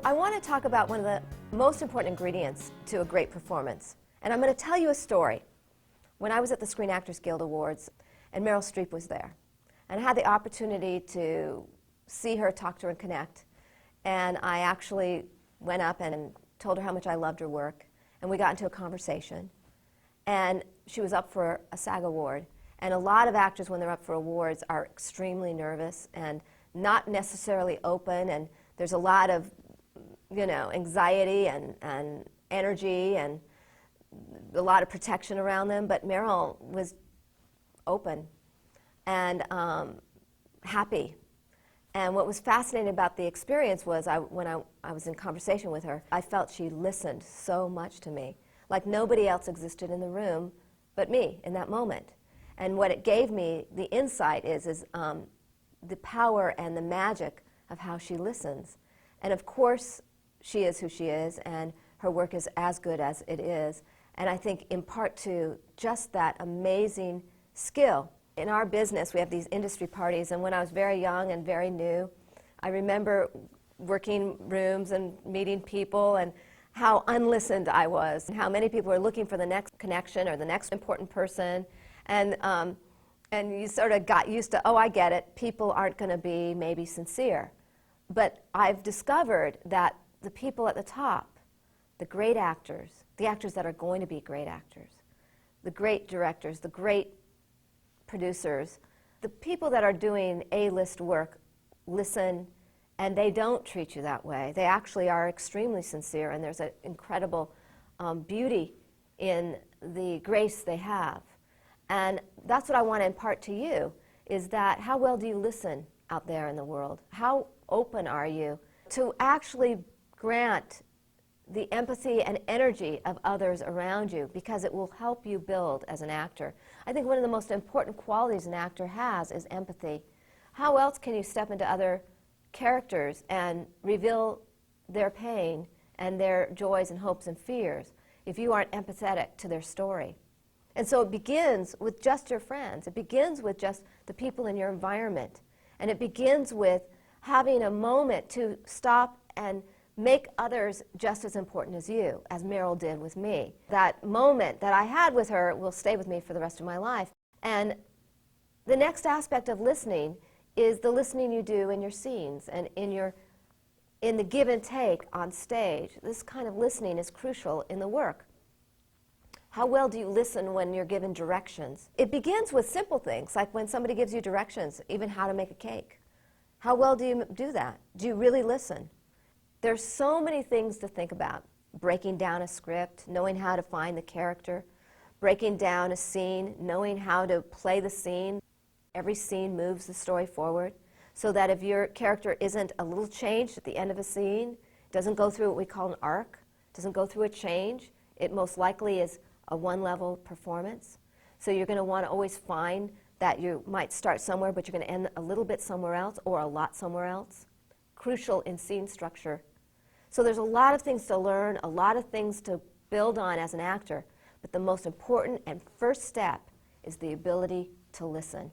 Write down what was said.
I want to talk about one of the most important ingredients to a great performance. And I'm going to tell you a story. When I was at the Screen Actors Guild Awards, and Meryl Streep was there, and I had the opportunity to see her, talk to her, and connect. And I actually went up and told her how much I loved her work, and we got into a conversation. And she was up for a SAG award. And a lot of actors, when they're up for awards, are extremely nervous and not necessarily open, and there's a lot of anxiety and energy and a lot of protection around them. But Meryl was open and happy. And what was fascinating about the experience was when I was in conversation with her, I felt she listened so much to me, like nobody else existed in the room but me in that moment. And what it gave me, the insight is the power and the magic of how she listens. And of course, she is who she is, and her work is as good as it is. And I think in part to just that amazing skill. In our business, we have these industry parties, and when I was very young and very new, I remember working rooms and meeting people and how unlistened I was, and how many people were looking for the next connection or the next important person. And you sort of got used to, oh, I get it, people aren't going to be maybe sincere. But I've discovered that the people at the top, the great actors, the actors that are going to be great actors, the great directors, the great producers, the people that are doing A-list work listen, and they don't treat you that way. They actually are extremely sincere, and there's an incredible beauty in the grace they have. And that's what I want to impart to you, is that how well do you listen out there in the world? How open are you to actually grant the empathy and energy of others around you, because it will help you build as an actor. I think one of the most important qualities an actor has is empathy. How else can you step into other characters and reveal their pain and their joys and hopes and fears if you aren't empathetic to their story? And so it begins with just your friends. It begins with just the people in your environment. And it begins with having a moment to stop and make others just as important as you, as Meryl did with me. That moment that I had with her will stay with me for the rest of my life. And the next aspect of listening is the listening you do in your scenes and in the give and take on stage. This kind of listening is crucial in the work. How well do you listen when you're given directions? It begins with simple things, like when somebody gives you directions, even how to make a cake. How well do you do that? Do you really listen? There's so many things to think about. Breaking down a script, knowing how to find the character, breaking down a scene, knowing how to play the scene. Every scene moves the story forward, so that if your character isn't a little changed at the end of a scene, doesn't go through what we call an arc, doesn't go through a change, it most likely is a one-level performance. So you're going to want to always find that you might start somewhere, but you're going to end a little bit somewhere else or a lot somewhere else. Crucial in scene structure. So there's a lot of things to learn, a lot of things to build on as an actor, but the most important and first step is the ability to listen.